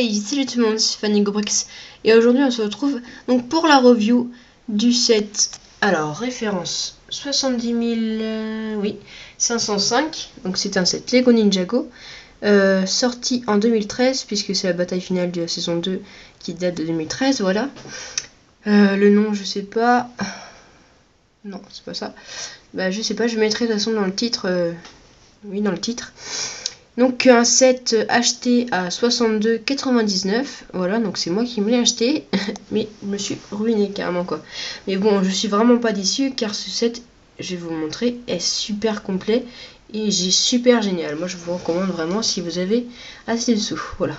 Hey, salut tout le monde, c'est Fanny Gobrix et aujourd'hui on se retrouve donc pour la review du set. Alors, référence 70 505, donc c'est un set Lego Ninjago sorti en 2013 puisque c'est la bataille finale de la saison 2 qui date de 2013, voilà. Le nom je sais pas, non c'est pas ça, bah je sais pas, je mettrai de toute façon dans le titre, oui dans le titre. Donc un set acheté à 62,99, voilà, donc c'est moi qui me l'ai acheté, mais je me suis ruiné carrément quoi. Mais bon, je suis vraiment pas déçu car ce set, je vais vous le montrer, est super complet et super génial. Moi je vous recommande vraiment si vous avez assez de sous, voilà.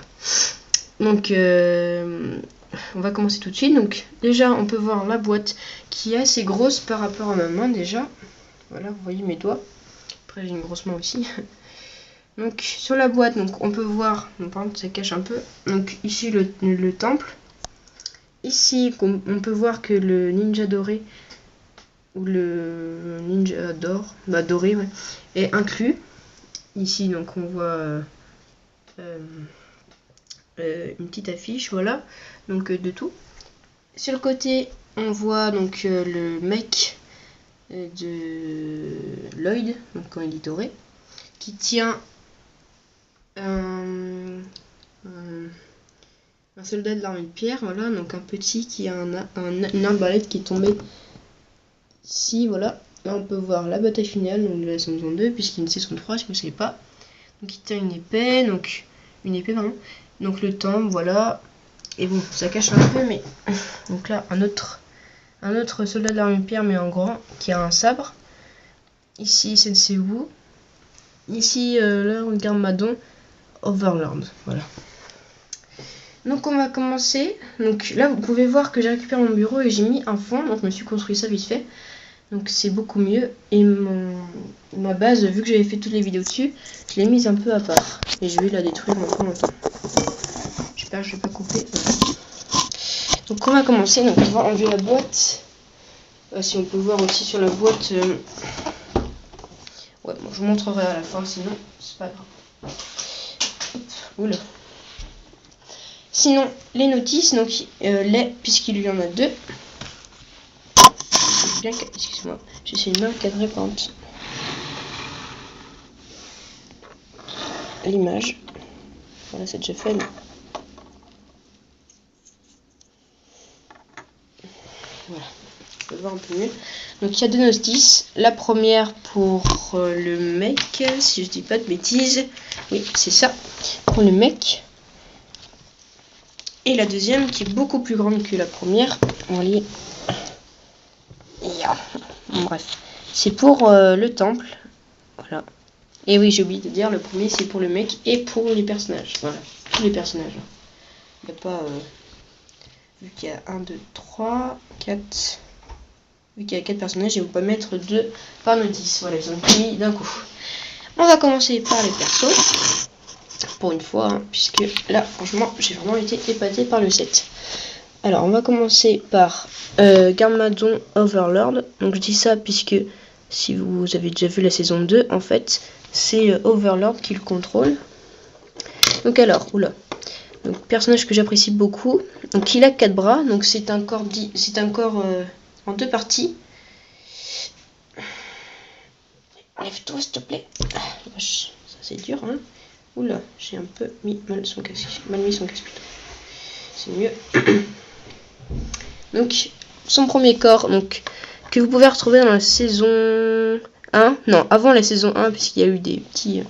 Donc on va commencer tout de suite. Donc déjà on peut voir la boîte qui est assez grosse par rapport à ma main déjà. Voilà, vous voyez mes doigts. Après j'ai une grosse main aussi. Donc sur la boîte, donc on peut voir, par contre ça cache un peu, donc ici le temple. Ici on peut voir que le ninja doré, ou le ninja d'or, doré ouais, est inclus. Ici donc on voit une petite affiche, voilà, donc de tout. Sur le côté on voit donc le mec de Lloyd, donc quand il est doré, qui tient un soldat de l'armée de pierre, voilà, donc un petit qui a une arbalète qui est tombée ici, voilà. Là on peut voir la bataille finale donc de la saison 2 puisqu'il y a une saison 3 si vous ne savez pas. Donc il tient une épée, pardon, donc le temps, voilà. Et bon, ça cache un peu, mais donc là un autre soldat de l'armée de pierre mais en grand qui a un sabre. Ici Sensei Wu. Ici là on regarde Madon Overlord, voilà. Donc on va commencer. Donc là vous pouvez voir que j'ai récupéré mon bureau et j'ai mis un fond, donc je me suis construit ça vite fait. Donc c'est beaucoup mieux. Et ma base, vu que j'avais fait toutes les vidéos dessus, je l'ai mise un peu à part. Et je vais la détruire dans pas longtemps. J'espère que je vais pas couper. Donc on va commencer. Donc on va enlever la boîte. Si on peut voir aussi sur la boîte. Ouais, bon, je vous montrerai à la fin, sinon c'est pas grave. Hop, oula. Sinon, les notices, donc puisqu'il y en a deux. Bien, excuse-moi, j'essaie de m'encadrer par l'image. Voilà, c'est déjà fait. Mais... voilà, on peut voir un peu mieux. Donc il y a deux notices. La première pour le mec, si je dis pas de bêtises. Oui, c'est ça, pour le mec. Et la deuxième qui est beaucoup plus grande que la première. On va lire. Bref, c'est pour le temple. Voilà. Et oui, j'ai oublié de dire, le premier c'est pour le mec et pour les personnages. Voilà, tous les personnages. Il n'y a pas. Vu qu'il y a 1, 2, 3, 4. Vu qu'il y a 4 personnages, je vais pas mettre 2 par notice. Voilà, ils ont mis d'un coup. On va commencer par les persos. Pour une fois, hein, puisque là, franchement, j'ai vraiment été épaté par le set. Alors, on va commencer par Garmadon Overlord. Donc, je dis ça puisque si vous avez déjà vu la saison 2, en fait, c'est Overlord qui le contrôle. Donc, alors, oula. Donc, personnage que j'apprécie beaucoup. Donc, il a 4 bras. Donc, c'est un corps, en 2 parties. Enlève-toi, s'il te plaît. Ah, ça, c'est dur, hein. Oula, j'ai un peu mal mis son casque plutôt. C'est mieux. Donc, son premier corps, donc, que vous pouvez retrouver dans la saison 1. Non, avant la saison 1, puisqu'il y a eu des petits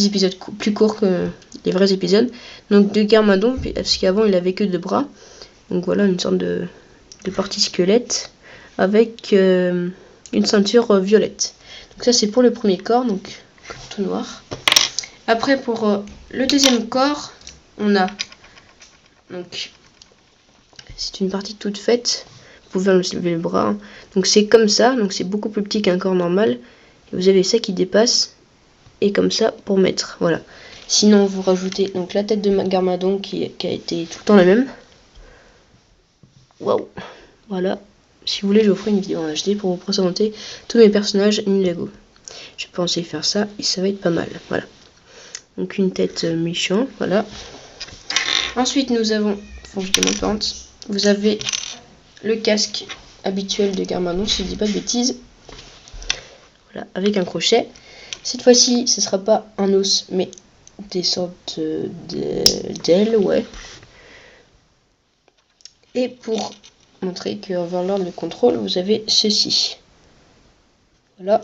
épisodes plus courts que les vrais épisodes. Donc, de Garmadon, parce qu'avant, il avait que 2 bras. Donc, voilà, une sorte de partie squelette avec une ceinture violette. Donc, ça, c'est pour le premier corps, donc, tout noir. Après, pour le deuxième corps, on a, donc, c'est une partie toute faite, vous pouvez enlever le bras, hein. Donc c'est comme ça, donc c'est beaucoup plus petit qu'un corps normal, et vous avez ça qui dépasse, et comme ça pour mettre, voilà. Sinon vous rajoutez donc la tête de Garmadon qui a été tout le temps la même. Waouh, voilà. Si vous voulez, je vous ferai une vidéo en HD pour vous présenter tous mes personnages Ninjago. Je pensais faire ça, et ça va être pas mal, voilà. Donc une tête méchant, voilà. Ensuite, nous avons, faut que je démonte, vous avez le casque habituel de Garmadon, si je dis pas de bêtises. Voilà, avec un crochet. Cette fois-ci, ce sera pas un os, mais des sortes d'ailes, ouais. Et pour montrer que Overlord le contrôle, vous avez ceci. Voilà.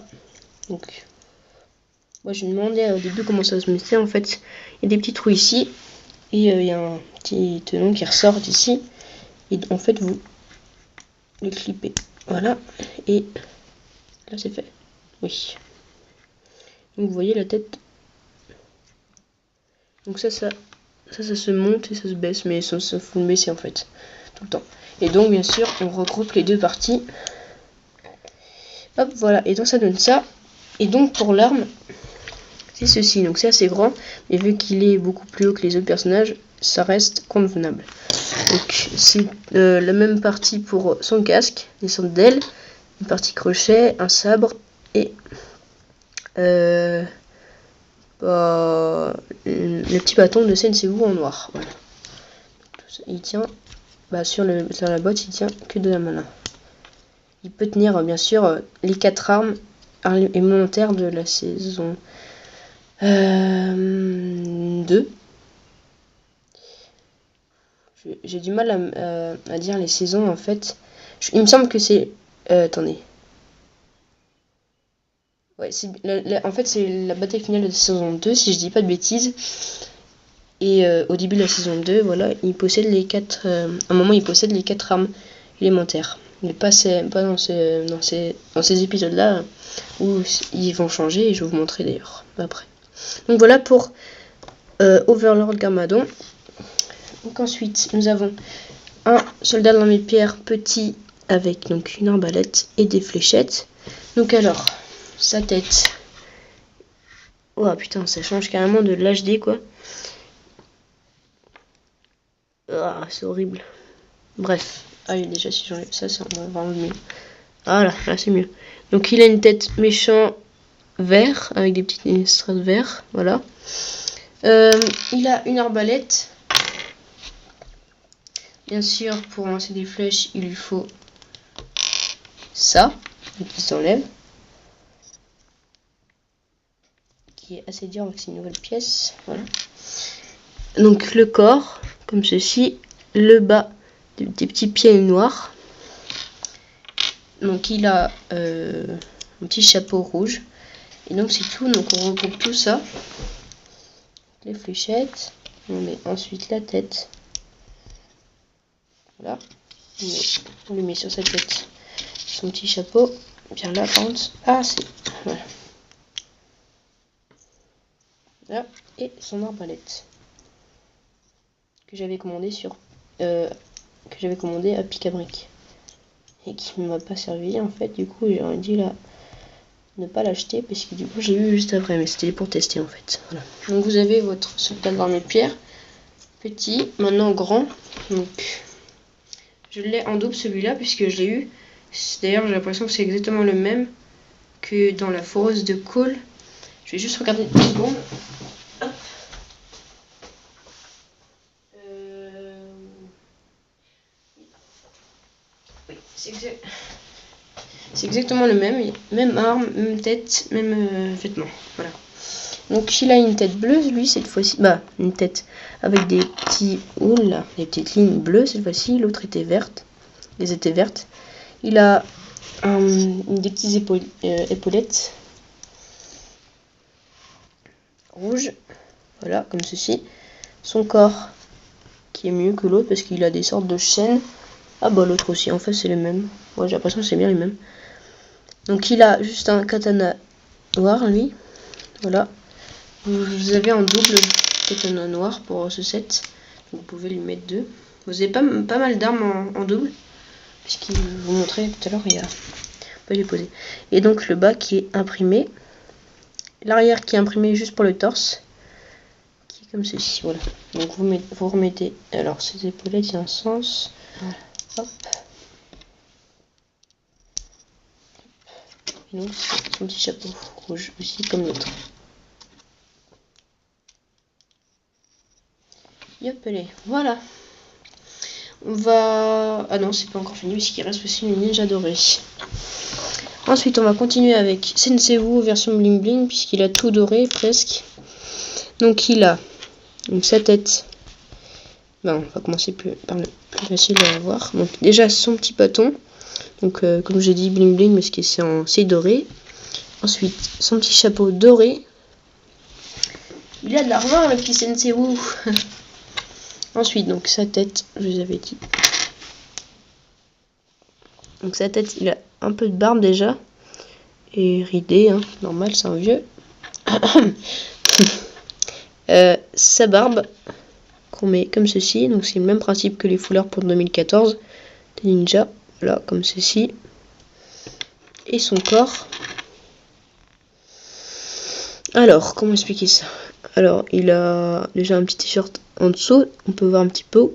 Donc, moi je me demandais au début comment ça se mettait. En fait, il y a des petits trous ici. Et il y a un petit tenon qui ressort d'ici. Et en fait, vous le clippez. Voilà. Et là, c'est fait. Oui. Donc, vous voyez la tête. Donc, ça se monte et ça se baisse. Mais ça faut le baisser en fait. Tout le temps. Et donc, bien sûr, on regroupe les deux parties. Hop, voilà. Et donc, ça donne ça. Et donc, pour l'arme, c'est ceci. Donc, c'est assez grand. Mais vu qu'il est beaucoup plus haut que les autres personnages, ça reste convenable. Donc, c'est la même partie pour son casque, des sortes d'ailes, une partie crochet, un sabre et le petit bâton de Senseiwu en noir. Voilà. Il tient sur la boîte, il tient que de la main. Il peut tenir bien sûr les 4 armes élémentaires de la saison 2. J'ai du mal à dire les saisons en fait. Il me semble que c'est... attendez. Ouais, en fait c'est la bataille finale de la saison 2 si je dis pas de bêtises. Et au début de la saison 2, voilà, il possède les 4... à un moment il possède les 4 armes élémentaires. Mais pas dans ces épisodes-là où ils vont changer et je vais vous montrer d'ailleurs après. Donc voilà pour Overlord Garmadon. Donc ensuite, nous avons un soldat de l'armée de pierre petit avec donc une arbalète et des fléchettes. Donc alors, sa tête. Oh putain, ça change carrément de l'HD quoi. Oh, c'est horrible. Bref. Ah, il est déjà si j'enlève ça, ça va vraiment mieux. Voilà, là c'est mieux. Donc il a une tête méchant vert avec des petites strass verts. Voilà. Il a une arbalète. Bien sûr, pour lancer des flèches, il lui faut ça, qui s'enlève, qui est assez dur avec ces nouvelles pièces. Voilà. Donc le corps, comme ceci, le bas, des petits pieds noirs. Donc il a un petit chapeau rouge. Et donc c'est tout, donc on regroupe tout ça. Les fléchettes, on met ensuite la tête. Voilà, on lui met sur sa tête son petit chapeau, bien là par contre, c'est... Voilà. Là, et son arbalète. Que j'avais commandé à Picabric. Et qui ne m'a pas servi en fait, du coup j'ai dit là ne pas l'acheter parce que du coup j'ai eu juste après, mais c'était pour tester en fait. Voilà. Donc vous avez votre soldat d'armée de pierre, petit, maintenant grand, donc je l'ai en double celui-là puisque je l'ai eu. D'ailleurs j'ai l'impression que c'est exactement le même que dans la foreuse de Cole. Je vais juste regarder une seconde. Hop. Oui, c'est exactement le même. Même arme, même tête, même vêtements. Voilà. Donc il a une tête bleue, lui, cette fois-ci. Une tête avec des petits houles, là, des petites lignes bleues cette fois-ci. L'autre était verte. Les étaient vertes. Il a des petites épaulettes rouges. Voilà, comme ceci. Son corps qui est mieux que l'autre parce qu'il a des sortes de chaînes. Ah bah l'autre aussi, en fait c'est les mêmes. Ouais, j'ai l'impression que c'est bien les mêmes. Donc il a juste un katana noir, lui. Voilà. Vous avez un double katana noir pour ce set. Vous pouvez lui mettre 2. Vous avez pas mal d'armes en double. Puisqu'il vous montrait tout à l'heure, il y a pas les poser. Et donc le bas qui est imprimé. L'arrière qui est imprimé juste pour le torse. Qui est comme ceci, voilà. Donc vous remettez. Alors ces épaulettes, il y a un sens. Voilà. Hop. Et donc son petit chapeau rouge aussi comme l'autre. Yop, allez, voilà. On va... Ah non, c'est pas encore fini, puisqu'il reste aussi le ninja doré. Ensuite, on va continuer avec Sensei Wu version bling bling, puisqu'il a tout doré, presque. Donc, il a sa tête. Ben, on va commencer par le plus facile à voir. Donc, déjà, son petit bâton. Donc, comme j'ai dit, bling bling, parce que c'est doré. Ensuite, son petit chapeau doré. Il a de l'argent, le petit Sensei Wu. Ensuite, donc, sa tête, je vous avais dit. Donc, sa tête, il a un peu de barbe déjà. Et ridé, hein, normal, c'est un vieux. Sa barbe, qu'on met comme ceci. Donc, c'est le même principe que les foulards pour 2014. Des ninjas, là, comme ceci. Et son corps. Alors, comment expliquer ça? Alors, il a déjà un petit t-shirt en dessous. On peut voir un petit bout.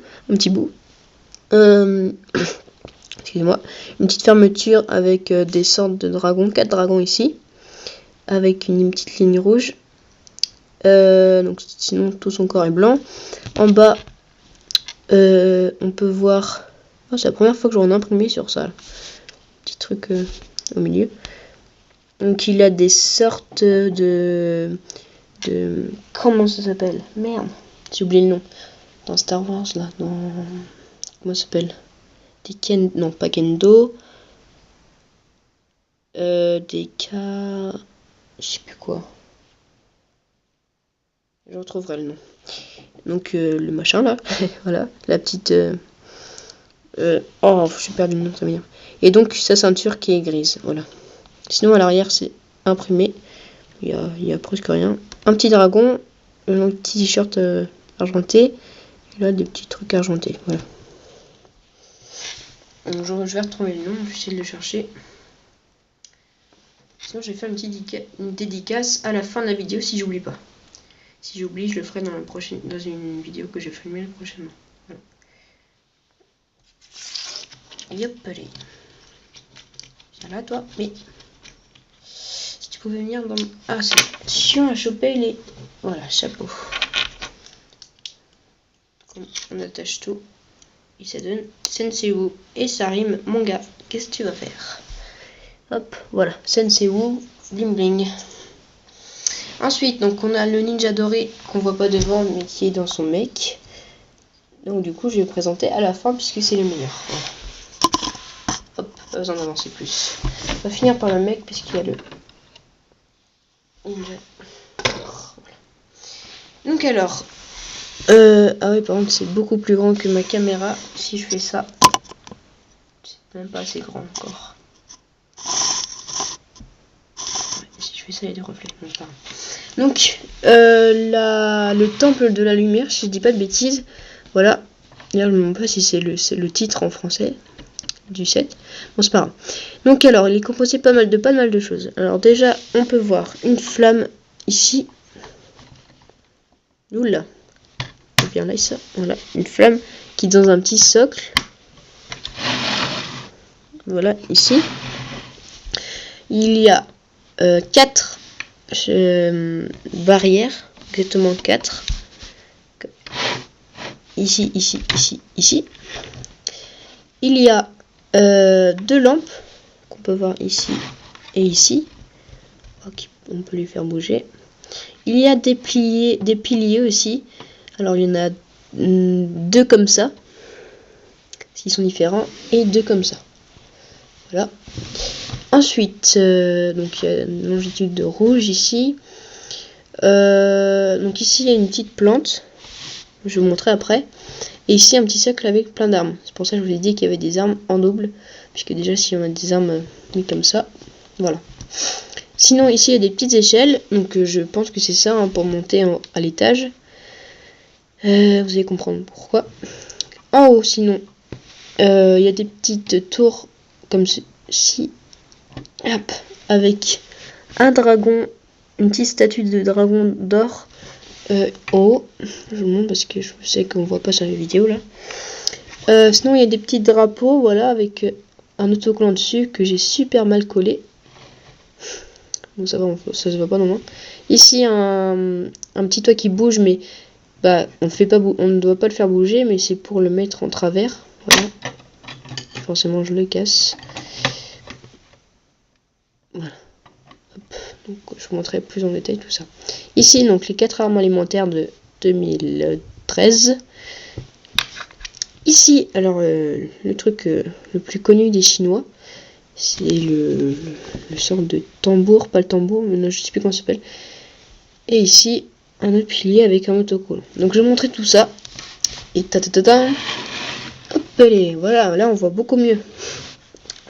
Excusez-moi. Une petite fermeture avec des sortes de dragons. 4 dragons ici. Avec une petite ligne rouge. Donc, sinon, tout son corps est blanc. En bas, on peut voir... Oh, c'est la première fois que j'en ai imprimé sur ça. Petit truc au milieu. Donc, il a des sortes de... Comment ça s'appelle? Merde, j'ai oublié le nom. Dans Star Wars, là, dans... Comment ça s'appelle? Des non, pas Kendo. Des Je sais plus quoi. Je retrouverai le nom. Donc, le machin, là. Voilà, la petite... Oh, j'ai perdu le nom, ça m'énerve. Et donc, sa ceinture qui est grise, voilà. Sinon, à l'arrière, c'est imprimé. Il y a presque rien. Un petit dragon, un petit t-shirt argenté. Et là, des petits trucs argentés. Voilà. Donc, je vais retrouver le nom, je vais essayer de le chercher. Sinon, je vais faire une dédicace à la fin de la vidéo si j'oublie pas. Si j'oublie, je le ferai dans une vidéo que j'ai filmée prochainement. Voilà. Yop, allez. Viens là, toi. Mais si tu pouvais venir dans... Ah, c'est chiant à choper les... Voilà, chapeau. On attache tout. Et ça donne Sensei Wu. Et ça rime manga. Qu'est-ce que tu vas faire? Hop, voilà. Sensei Wu, bling bling. Ensuite, donc on a le ninja doré qu'on voit pas devant, mais qui est dans son mec. Donc du coup, je vais le présenter à la fin puisque c'est le meilleur. Voilà. Hop, pas besoin d'avancer plus. On va finir par le mec puisqu'il y a le ninja. Voilà. Donc alors, ah oui, par contre, c'est beaucoup plus grand que ma caméra. Si je fais ça, c'est même pas assez grand encore. Si je fais ça, il y a des reflets. Donc, le temple de la lumière, si je dis pas de bêtises, voilà. D'ailleurs, je ne me demande pas si c'est le titre en français du set. Bon, c'est pas grave. Donc, alors, il est composé pas mal de choses. Alors, déjà, on peut voir une flamme ici. Oula. Bien là, ça. Voilà, une flamme qui est dans un petit socle. Voilà, ici. Il y a 4 barrières, exactement 4. Ici, ici, ici, ici. Il y a 2 lampes qu'on peut voir ici et ici. Okay, on peut les faire bouger. Il y a des piliers aussi. Alors il y en a 2 comme ça, qui sont différents, et 2 comme ça. Voilà. Ensuite, donc il y a une longitude de rouge ici. Donc ici il y a une petite plante. Je vais vous montrer après. Et ici un petit cercle avec plein d'armes. C'est pour ça que je vous ai dit qu'il y avait des armes en double. Puisque déjà si on a des armes mis comme ça. Voilà. Sinon ici il y a des petites échelles. Donc je pense que c'est ça hein, pour monter à l'étage. Vous allez comprendre pourquoi. En haut sinon il y a des petites tours comme ceci. Hop, avec un dragon, une petite statue de dragon d'or en haut. Je vous montre parce que je sais qu'on voit pas sur les vidéos là. Sinon il y a des petits drapeaux, voilà, avec un autocollant dessus que j'ai super mal collé. Bon ça va, ça se voit pas non. Ici un petit toit qui bouge, mais bah on ne doit pas le faire bouger, mais c'est pour le mettre en travers. Voilà. Forcément je le casse. Voilà. Hop. Donc je vous montrerai plus en détail tout ça. Ici donc les 4 armes alimentaires de 2013. Ici alors le truc le plus connu des Chinois, c'est le sort de tambour, pas le tambour, mais non, je sais plus comment ça s'appelle. Et ici un autre pilier avec un autocollant. Donc je vais montrer tout ça. Et hop, allez, voilà, là on voit beaucoup mieux.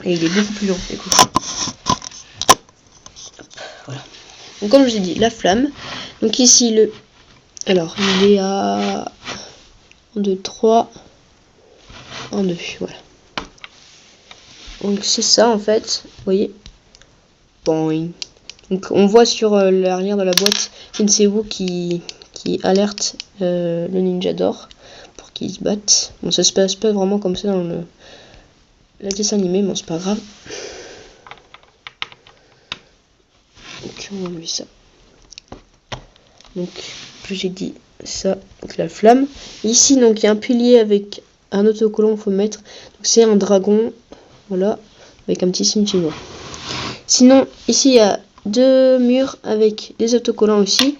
Et il est beaucoup plus long, écoute. Voilà. Donc comme je vous ai dit, la flamme. Donc ici alors il est à 1, 2, 3, 1, 2, voilà. Donc c'est ça en fait, vous voyez. Boing. Donc on voit sur l'arrière de la boîte Senseiwu qui alerte le ninja d'or pour qu'il se batte. Bon, ça se passe pas vraiment comme ça dans le dessin animé, mais c'est pas grave. Donc on va enlever ça. Donc plus j'ai dit ça, donc la flamme. Ici donc il y a un pilier avec un autocollant, faut mettre. Donc c'est un dragon, voilà, avec un petit signe chinois. Sinon ici il y a 2 murs avec des autocollants aussi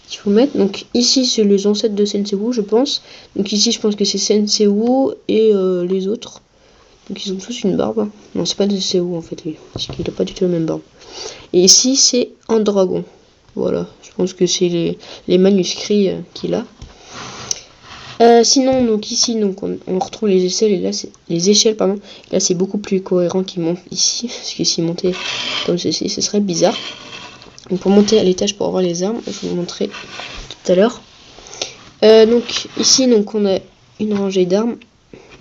qu'il faut mettre. Donc ici c'est les ancêtres de Senseiwu, je pense. Donc ici je pense que c'est Senseiwu et les autres. Donc ils ont tous une barbe. Non, c'est pas de Senseiwu en fait lui, parce qu'il a pas du tout la même barbe. Et ici c'est un dragon. Voilà, je pense que c'est les manuscrits qu'il a. Sinon donc ici donc on retrouve les échelles, et là c'est les échelles pardon. Là c'est beaucoup plus cohérent qu'il monte ici, parce que s'il montait comme ceci ce serait bizarre. Donc pour monter à l'étage pour avoir les armes, je vais vous montrer tout à l'heure. Donc ici donc on a une rangée d'armes.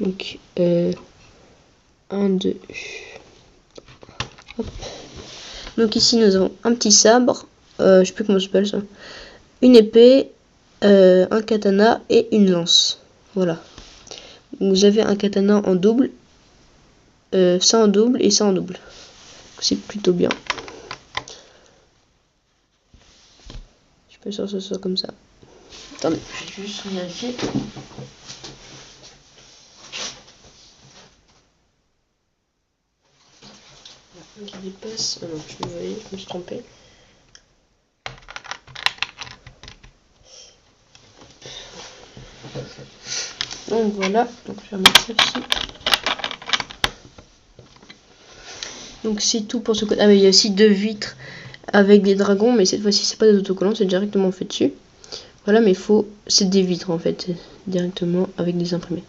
Donc 1, 2. Hop. Donc ici nous avons un petit sabre, je sais plus comment ça s'appelle ça, une épée, un katana et une lance. Voilà. Vous avez un katana en double, ça en double et ça en double. C'est plutôt bien. Je peux faire ça comme ça. Attendez, je vais juste vérifier. Qui dépasse. Ah non, je me suis trompé. Donc voilà, donc je vais mettre ça ici. Donc c'est tout pour ce côté. Ah mais il y a aussi 2 vitres avec des dragons, mais cette fois-ci c'est pas des autocollants, c'est directement fait dessus. Voilà, mais c'est des vitres en fait, directement avec des imprimés.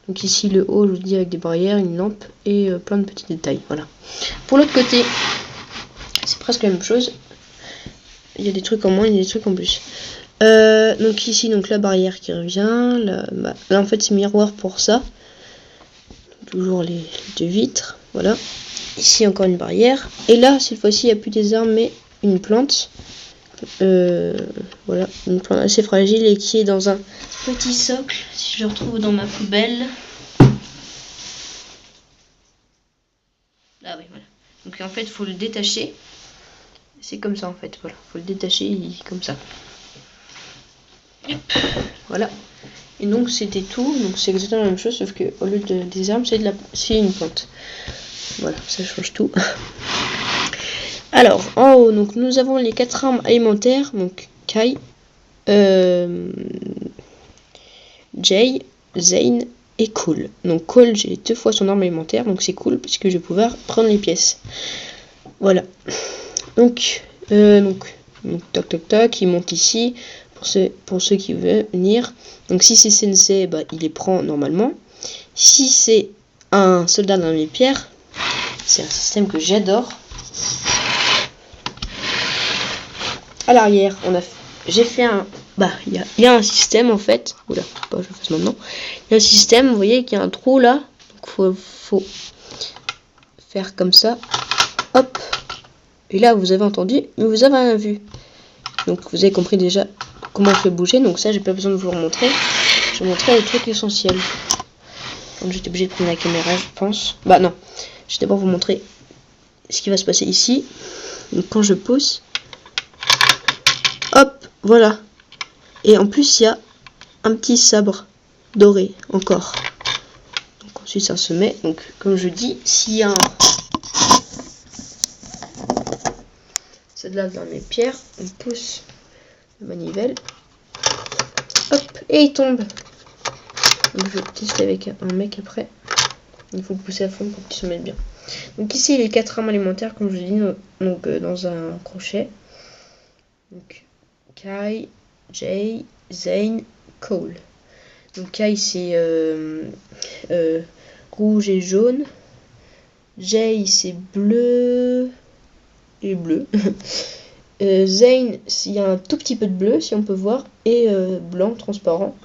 Donc ici le haut, je vous dis, avec des barrières, une lampe et plein de petits détails. Voilà. Pour l'autre côté, c'est presque la même chose. Il y a des trucs en moins, il y a des trucs en plus. Donc ici donc la barrière qui revient. Là en fait c'est miroir pour ça. Toujours les 2 vitres. Voilà. Ici encore une barrière. Et là cette fois-ci il n'y a plus des armes mais une plante. Voilà, une plante assez fragile et qui est dans un petit socle. Si je le retrouve dans ma poubelle. Là oui voilà. Donc en fait il faut le détacher. C'est comme ça en fait. Voilà, faut le détacher comme ça. Voilà. Et donc c'était tout. Donc c'est exactement la même chose sauf que au lieu des armes c'est une plante. Voilà, ça change tout. Alors en haut donc nous avons les 4 armes alimentaires. Donc Kai, Jay, Zane et Cole. Donc Cole j'ai 2 fois son arme alimentaire. Donc c'est cool puisque je vais pouvoir prendre les pièces. Voilà. Donc toc toc toc, il monte ici. Pour ceux qui veulent venir. Donc si c'est Sensei, bah, il les prend normalement. Si c'est un soldat dans les pierres, c'est un système que j'adore. À l'arrière, j'ai fait un... Bah, il y a un système en fait. Oula, faut pas que je le fasse maintenant. Il y a un système, vous voyez qu'il y a un trou là. Donc faut faire comme ça. Hop. Et là, vous avez entendu, mais vous avez rien vu. Donc vous avez compris déjà comment on fait bouger. Donc ça j'ai pas besoin de vous le montrer. Je vais vous montrer les trucs essentiels. Donc j'étais obligé de prendre la caméra je pense. Bah non. Je vais d'abord vous montrer ce qui va se passer ici. Donc quand je pousse. Hop, voilà. Et en plus il y a un petit sabre doré encore. Donc ensuite ça se met. Donc comme je dis, s'il y a celle-là dans mes pierres, on pousse la manivelle. Hop, et il tombe. Donc je vais tester avec un mec après. Il faut le pousser à fond pour qu'il se mette bien. Donc ici les 4 armes alimentaires comme je dis, donc dans un crochet. Donc Kai, Jay, Zane, Cole. Donc Kai c'est rouge et jaune. Jay c'est bleu et bleu. Zane, il y a un tout petit peu de bleu si on peut voir, et blanc transparent.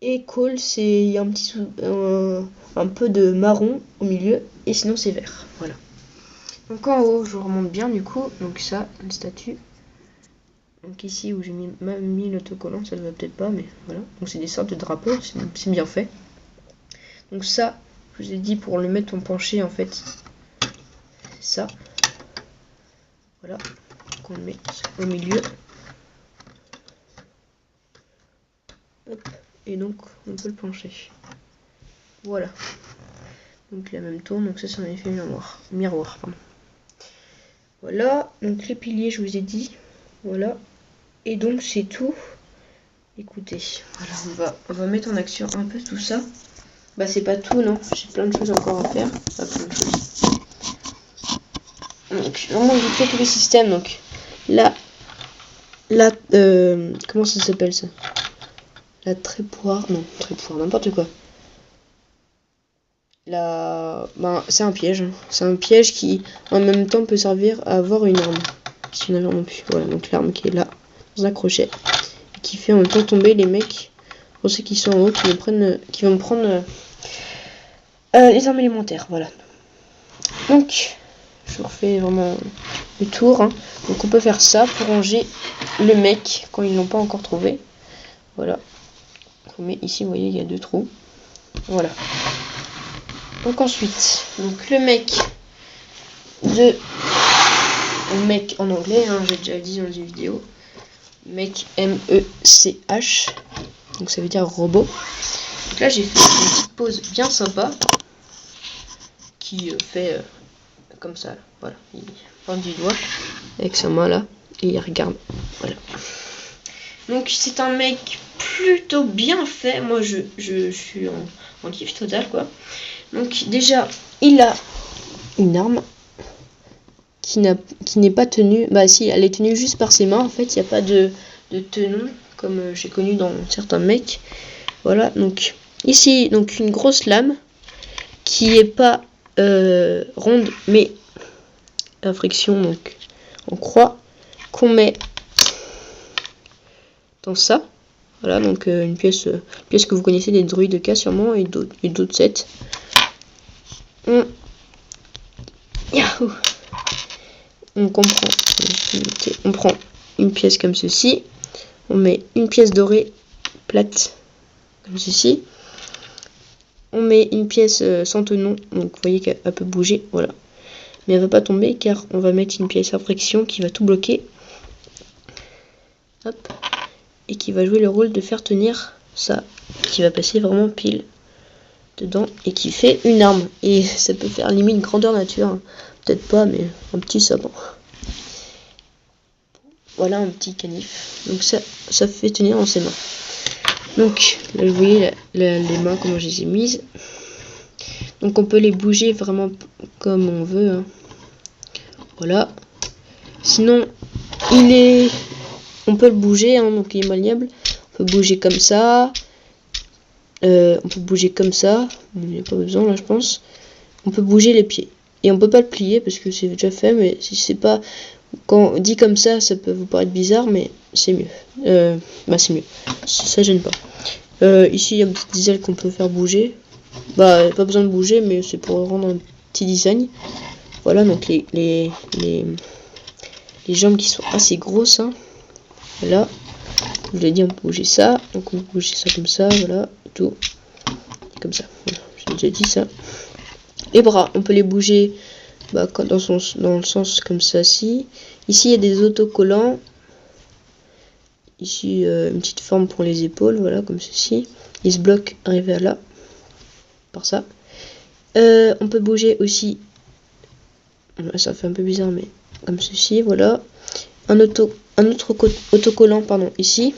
Et Cole, c'est il y a un peu de marron au milieu, et sinon c'est vert. Voilà. Donc en haut, je remonte bien du coup. Donc ça, le statut. Donc ici où j'ai mis l'autocollant, ça ne va peut-être pas, mais voilà. Donc c'est des sortes de drapeaux, c'est bien fait. Donc ça, je vous ai dit pour le mettre en penché en fait. Ça. Voilà. Donc on le met au milieu. Hop. Et donc on peut le pencher. Voilà. Donc la même tourne, donc ça c'est un effet miroir, pardon. Voilà, donc les piliers je vous ai dit. Voilà. Et donc c'est tout. Écoutez, voilà, on va mettre en action un peu tout ça. Bah c'est pas tout non, j'ai plein de choses encore à faire. Pas plein de choses. Donc vraiment j'ai fait tous les systèmes. Donc là, comment ça s'appelle ça? La trépoire, non, trépoire, n'importe quoi. C'est un piège. C'est un piège qui, en même temps, peut servir à avoir une arme. Si on avait vraiment pu. Voilà, donc l'arme qui est là, dans un crochet. Et qui fait en même temps tomber les mecs, pour ceux qui sont en haut, qui vont prendre les armes élémentaires. Voilà. Donc, je vous refais vraiment le tour. Hein. Donc on peut faire ça pour ranger le mec quand ils l'ont pas encore trouvé. Voilà. Mais ici, vous voyez, il y a 2 trous. Voilà. Donc ensuite, donc le mec en anglais, hein, j'ai déjà dit dans une vidéo. Mec M-E-C-H. Donc ça veut dire robot. Donc là j'ai fait une petite pose bien sympa. Qui fait comme ça. Voilà. Il pointe du doigt avec sa main là. Et il regarde. Voilà. Donc c'est un mec plutôt bien fait. Moi je suis en kiff total quoi. Donc déjà il a une arme qui n'est pas tenue. Bah si, elle est tenue juste par ses mains. En fait il n'y a pas de tenon comme j'ai connu dans certains mecs. Voilà, donc ici donc une grosse lame qui est pas ronde mais à friction, donc en croix, qu'on met dans ça. Voilà, donc une pièce que vous connaissez des druides de cas sûrement et d'autres sets. Donc on prend une pièce comme ceci, on met une pièce dorée plate comme ceci, on met une pièce sans tenon, donc vous voyez qu'elle peut bouger, voilà, mais elle va pas tomber car on va mettre une pièce à friction qui va tout bloquer. Hop. Et qui va jouer le rôle de faire tenir ça, qui va passer vraiment pile dedans et qui fait une arme. Et ça peut faire limite grandeur nature, hein. Peut-être pas, mais un petit sabre. Voilà un petit canif. Donc ça fait tenir dans ses mains. Donc là vous voyez les mains comment je les ai mises. Donc on peut les bouger vraiment comme on veut. Hein. Voilà. Sinon on peut le bouger, hein, donc il est malléable. On peut bouger comme ça. On peut bouger comme ça. Il n'y a pas besoin là je pense. On peut bouger les pieds. Et on peut pas le plier parce que c'est déjà fait, mais si c'est pas. Quand on dit comme ça peut vous paraître bizarre, mais c'est mieux. C'est mieux. Ça gêne pas. Ici il y a une petite dizaine qu'on peut faire bouger. Pas besoin de bouger, mais c'est pour rendre un petit design. Voilà, donc les jambes qui sont assez grosses. Hein. Voilà, je l'ai dit, on peut bouger ça, donc on peut bouger ça comme ça, voilà, tout, comme ça, voilà, j'ai déjà dit ça. Les bras, on peut les bouger dans le sens comme ça, ici il y a des autocollants, ici une petite forme pour les épaules, voilà, comme ceci. Il se bloque arrivé à là, par ça. On peut bouger aussi, ça fait un peu bizarre, mais comme ceci, voilà. Un autre autocollant, pardon, ici.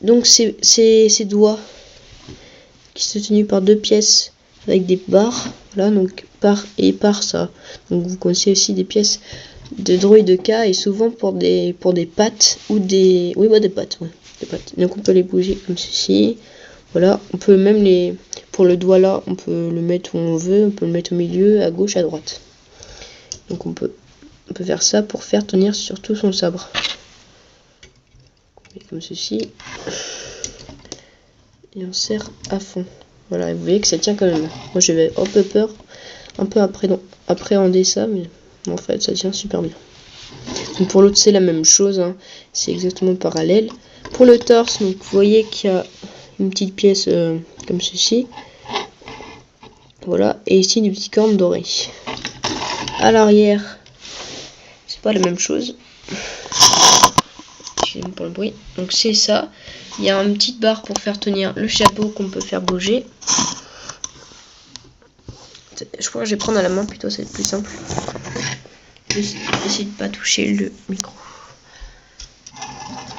Donc ces doigts qui sont tenus par deux pièces avec des barres, voilà, donc par et par ça. Donc vous connaissez aussi des pièces de Droid K et souvent pour des pattes ou des, oui, bah des pattes, ouais, des pattes. Donc on peut les bouger comme ceci. Voilà, on peut même les, pour le doigt là, on peut le mettre où on veut, on peut le mettre au milieu, à gauche, à droite. Donc on peut faire ça pour faire tenir sur tout son sabre. Comme ceci. Et on serre à fond. Voilà, et vous voyez que ça tient quand même. Moi j'avais un peu appréhender ça, mais en fait ça tient super bien. Donc pour l'autre c'est la même chose, hein. C'est exactement parallèle. Pour le torse, donc vous voyez qu'il y a une petite pièce comme ceci. Voilà, et ici des petites cornes dorées. À l'arrière, c'est pas la même chose. Excusez-moi pour le bruit. Donc c'est ça. Il y a une petite barre pour faire tenir le chapeau qu'on peut faire bouger. Je crois que je vais prendre à la main plutôt, c'est plus simple. J'essaie de pas toucher le micro.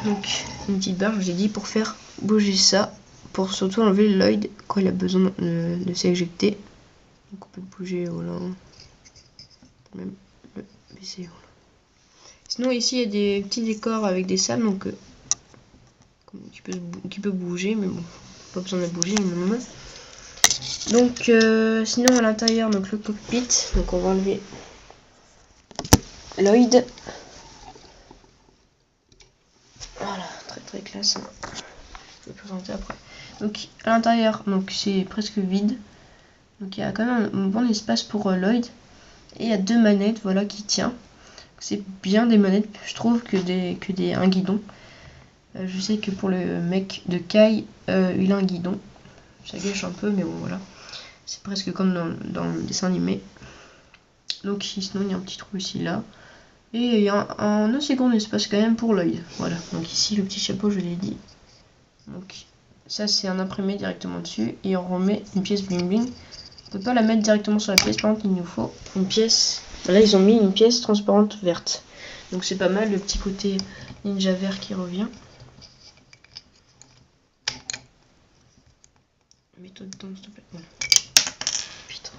Donc une petite barre, je vous ai dit, pour faire bouger ça, pour surtout enlever l'œil quand il a besoin de s'éjecter. Donc on peut le bouger, voilà. Même le baisser, voilà. Sinon ici il y a des petits décors avec des sables, donc qui peut bouger, mais bon, pas besoin de bouger normalement. Donc sinon à l'intérieur, donc le cockpit, donc on va enlever Lloyd. Voilà, très très classe. Je vais le présenter après. Donc à l'intérieur, donc c'est presque vide. Donc il y a quand même un bon espace pour Lloyd. Et il y a deux manettes, voilà, qui tient. C'est bien des manettes, je trouve, un guidon. Je sais que pour le mec de Kai, il a un guidon. Ça gâche un peu, mais bon voilà. C'est presque comme dans le dessin animé. Donc sinon il y a un petit trou ici là. Et il y a un assez grand espace quand même pour l'œil. Voilà. Donc ici le petit chapeau, je l'ai dit. Donc ça c'est un imprimé directement dessus. Et on remet une pièce bling bling. On peut pas la mettre directement sur la pièce, par contre il nous faut une pièce. Là ils ont mis une pièce transparente verte. Donc c'est pas mal, le petit côté ninja vert qui revient. Mets-toi dedans s'il te plaît. Voilà. Putain.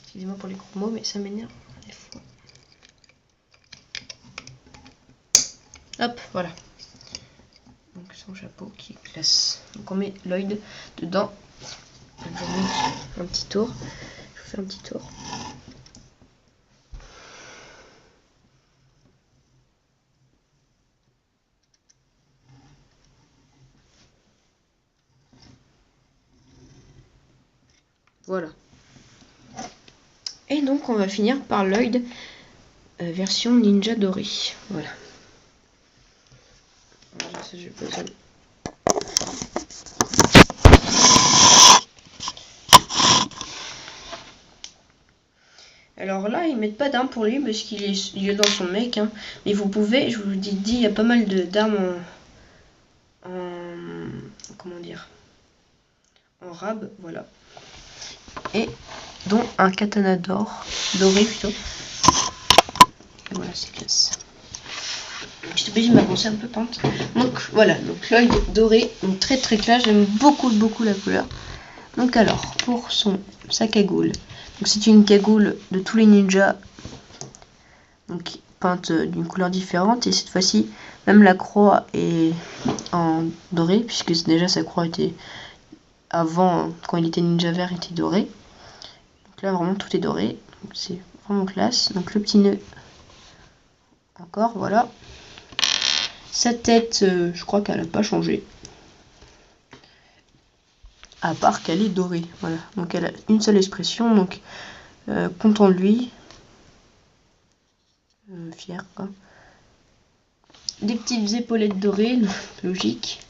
Excusez-moi pour les gros mots, mais ça m'énerve des fois. Hop, voilà. Donc son chapeau qui est classe. Donc on met Lloyd dedans. Je vous montre un petit tour. Je vous fais un petit tour. Voilà. Et donc on va finir par Lloyd version ninja doré. Voilà. Alors, ça, je peux... Alors là, ils mettent pas d'armes pour lui parce qu'il est dans son mec. Hein. Mais vous pouvez, je vous dis, il y a pas mal d'armes comment dire, en rab, voilà. Et dont un katana doré plutôt. Et voilà, c'est classe. Je suis obligée de m'avancer un peu pente. Donc voilà, donc l'œil doré, donc très très classe, j'aime beaucoup la couleur. Donc alors, pour sa cagoule. Donc c'est une cagoule de tous les ninjas, donc peinte d'une couleur différente, et cette fois-ci même la croix est en doré, puisque déjà sa croix était avant, quand il était ninja vert, était doré. Donc là vraiment tout est doré, donc c'est vraiment classe. Donc le petit nœud encore, voilà. Sa tête, je crois qu'elle n'a pas changé, à part qu'elle est dorée, voilà. Donc elle a une seule expression, donc content de lui, fier quoi. Des petites épaulettes dorées, logique.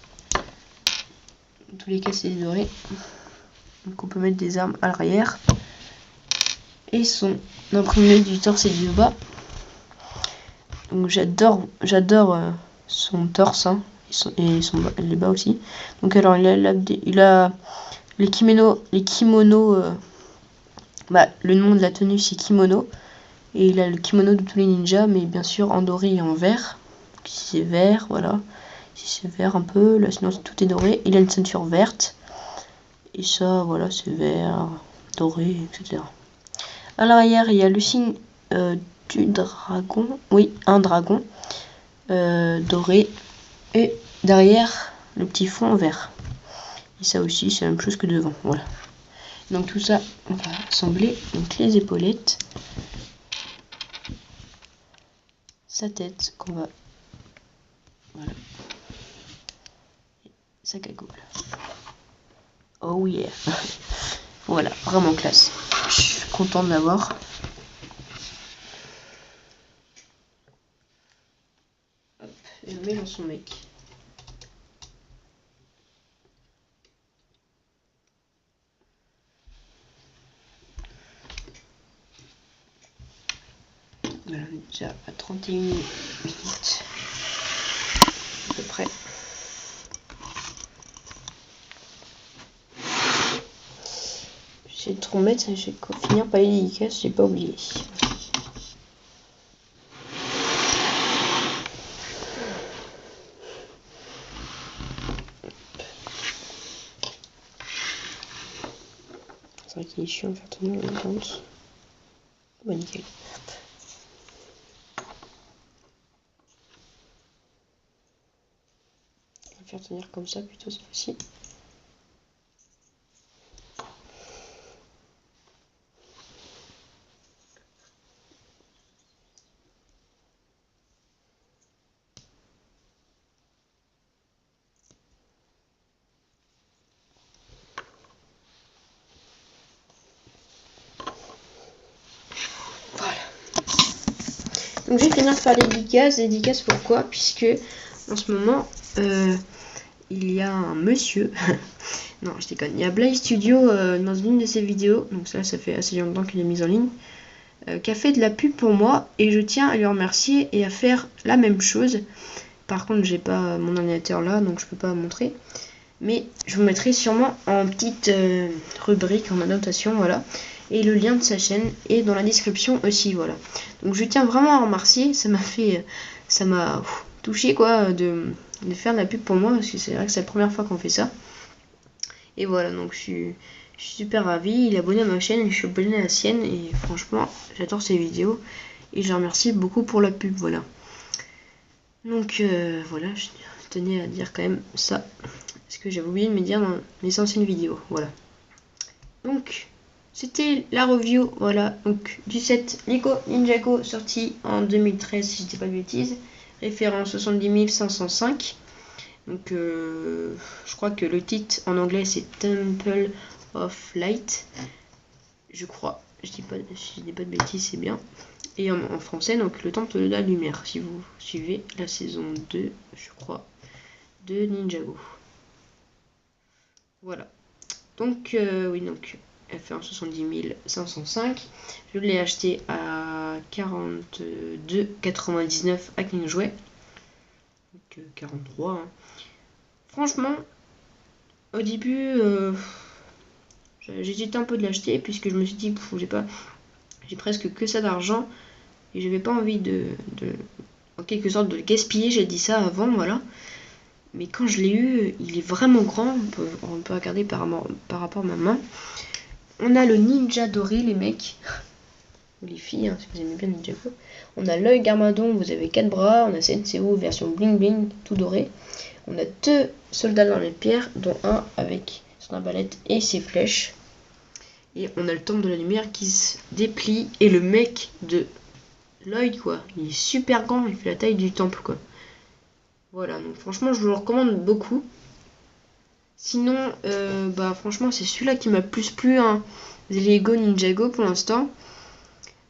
Dans tous les cas c'est doré. Donc on peut mettre des armes à l'arrière. Et son imprimé du torse et du bas. Donc j'adore son torse hein, et les bas aussi. Donc alors il a les kimonos, le nom de la tenue c'est kimono. Et il a le kimono de tous les ninjas, mais bien sûr en doré et en vert. Ici c'est vert, voilà. Ici c'est vert un peu, là sinon tout est doré. Il a une ceinture verte. Et ça, voilà, c'est vert, doré, etc. À l'arrière, il y a le signe du dragon. Oui, un dragon doré. Et derrière, le petit fond vert. Et ça aussi, c'est la même chose que devant, voilà. Donc tout ça, on va assembler. Donc les épaulettes. Sa tête qu'on va... Voilà. Sa cagoule. Oh yeah. Voilà, vraiment classe. Je suis content de l'avoir. Hop, et on met dans son mec. Voilà, on est déjà à 31 minutes. À peu près. J'essaie de trop mettre, je vais finir par les dédicaces, j'ai pas oublié. C'est vrai qu'il est chiant de faire tenir une compte. Bah nickel. On va faire tenir comme ça plutôt cette fois-ci. Donc je vais finir de faire les dédicaces. Dédicaces pourquoi? Puisque en ce moment, il y a un monsieur, non je déconne, il y a Blaze Studio dans une de ses vidéos, donc ça fait assez longtemps qu'il est mis en ligne, qui a fait de la pub pour moi et je tiens à lui remercier et à faire la même chose. Par contre j'ai pas mon ordinateur là donc je peux pas montrer, mais je vous mettrai sûrement en petite rubrique en annotation, voilà. Et le lien de sa chaîne est dans la description aussi, voilà. Donc je tiens vraiment à remercier, ça m'a touché quoi de faire de la pub pour moi, parce que c'est vrai que c'est la première fois qu'on fait ça. Et voilà, donc je suis super ravie, il est abonné à ma chaîne et je suis abonné à la sienne, et franchement j'adore ses vidéos et je remercie beaucoup pour la pub, voilà. Donc voilà, je tenais à dire quand même ça, parce que j'avais oublié de me dire dans les anciennes vidéos, voilà. Donc c'était la review, voilà, donc du set Lego Ninjago sorti en 2013 si je dis pas de bêtises, référence 70 505. Donc je crois que le titre en anglais c'est Temple of Light, je crois, si je dis pas de bêtises c'est bien. Et en français donc le temple de la lumière, si vous suivez la saison 2 je crois de Ninjago. Voilà, donc oui, donc elle fait un 70 505. Je l'ai acheté à 42,99 à King Jouet. Donc 43. Hein. Franchement, au début, j'hésitais un peu de l'acheter puisque je me suis dit, j'ai presque que ça d'argent et j'avais pas envie de en quelque sorte de le gaspiller. J'ai dit ça avant, voilà. Mais quand je l'ai eu, il est vraiment grand. On peut regarder par rapport à ma main. On a le ninja doré, les mecs. Ou les filles, hein, si vous aimez bien Ninjago. On a l'œil Garmadon, vous avez 4 bras. On a Senseo version bling bling, tout doré. On a 2 soldats dans les pierres, dont un avec son arbalète et ses flèches. Et on a le temple de la lumière qui se déplie. Et le mec de l'œil, quoi. Il est super grand, il fait la taille du temple, quoi. Voilà, donc franchement, je vous le recommande beaucoup. Sinon, franchement, c'est celui-là qui m'a plus plu, hein, des Lego Ninjago pour l'instant.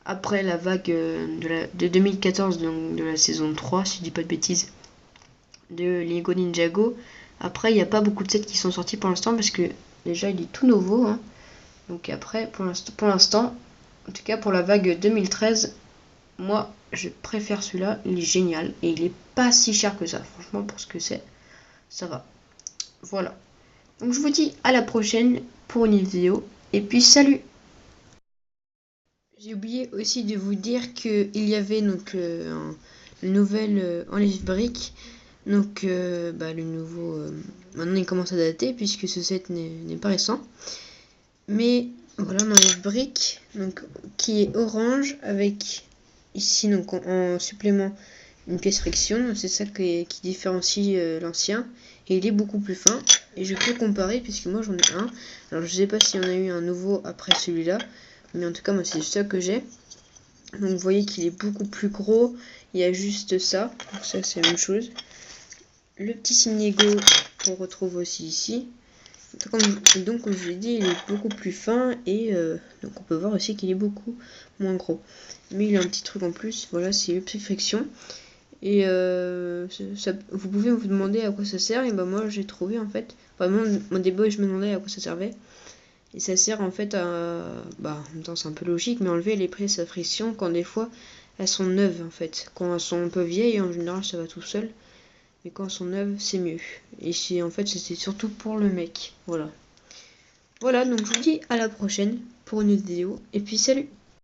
Après la vague de 2014, donc de la saison 3, si je dis pas de bêtises, de Lego Ninjago. Après, il n'y a pas beaucoup de sets qui sont sortis pour l'instant parce que déjà il est tout nouveau. Donc après, pour l'instant, en tout cas pour la vague 2013, moi je préfère celui-là, il est génial et il est pas si cher que ça, franchement pour ce que c'est, ça va. Voilà. Donc je vous dis à la prochaine pour une vidéo et puis salut. J'ai oublié aussi de vous dire qu'il y avait donc un nouvel enlève brique. Donc le nouveau maintenant il commence à dater puisque ce set n'est pas récent. Mais voilà un enlève brique donc qui est orange avec ici donc en supplément une pièce friction. C'est ça qui différencie l'ancien. Et il est beaucoup plus fin. Et je peux comparer puisque moi j'en ai un. Alors je sais pas s'il y en a eu un nouveau après celui-là. Mais en tout cas moi c'est ça que j'ai. Donc vous voyez qu'il est beaucoup plus gros. Il y a juste ça. Donc ça c'est la même chose. Le petit signe Ego qu'on retrouve aussi ici. Donc comme je l'ai dit, il est beaucoup plus fin. Et donc on peut voir aussi qu'il est beaucoup moins gros. Mais il a un petit truc en plus. Voilà, c'est le petit friction. Et vous pouvez vous demander à quoi ça sert. Et ben moi j'ai trouvé en fait. Vraiment au début je me demandais à quoi ça servait. Et ça sert en fait à... en même temps c'est un peu logique, mais enlever les prises à friction quand des fois elles sont neuves en fait. Quand elles sont un peu vieilles, en général ça va tout seul. Mais quand elles sont neuves, c'est mieux. Et en fait c'était surtout pour le mec. Voilà. Voilà, donc je vous dis à la prochaine pour une autre vidéo. Et puis salut!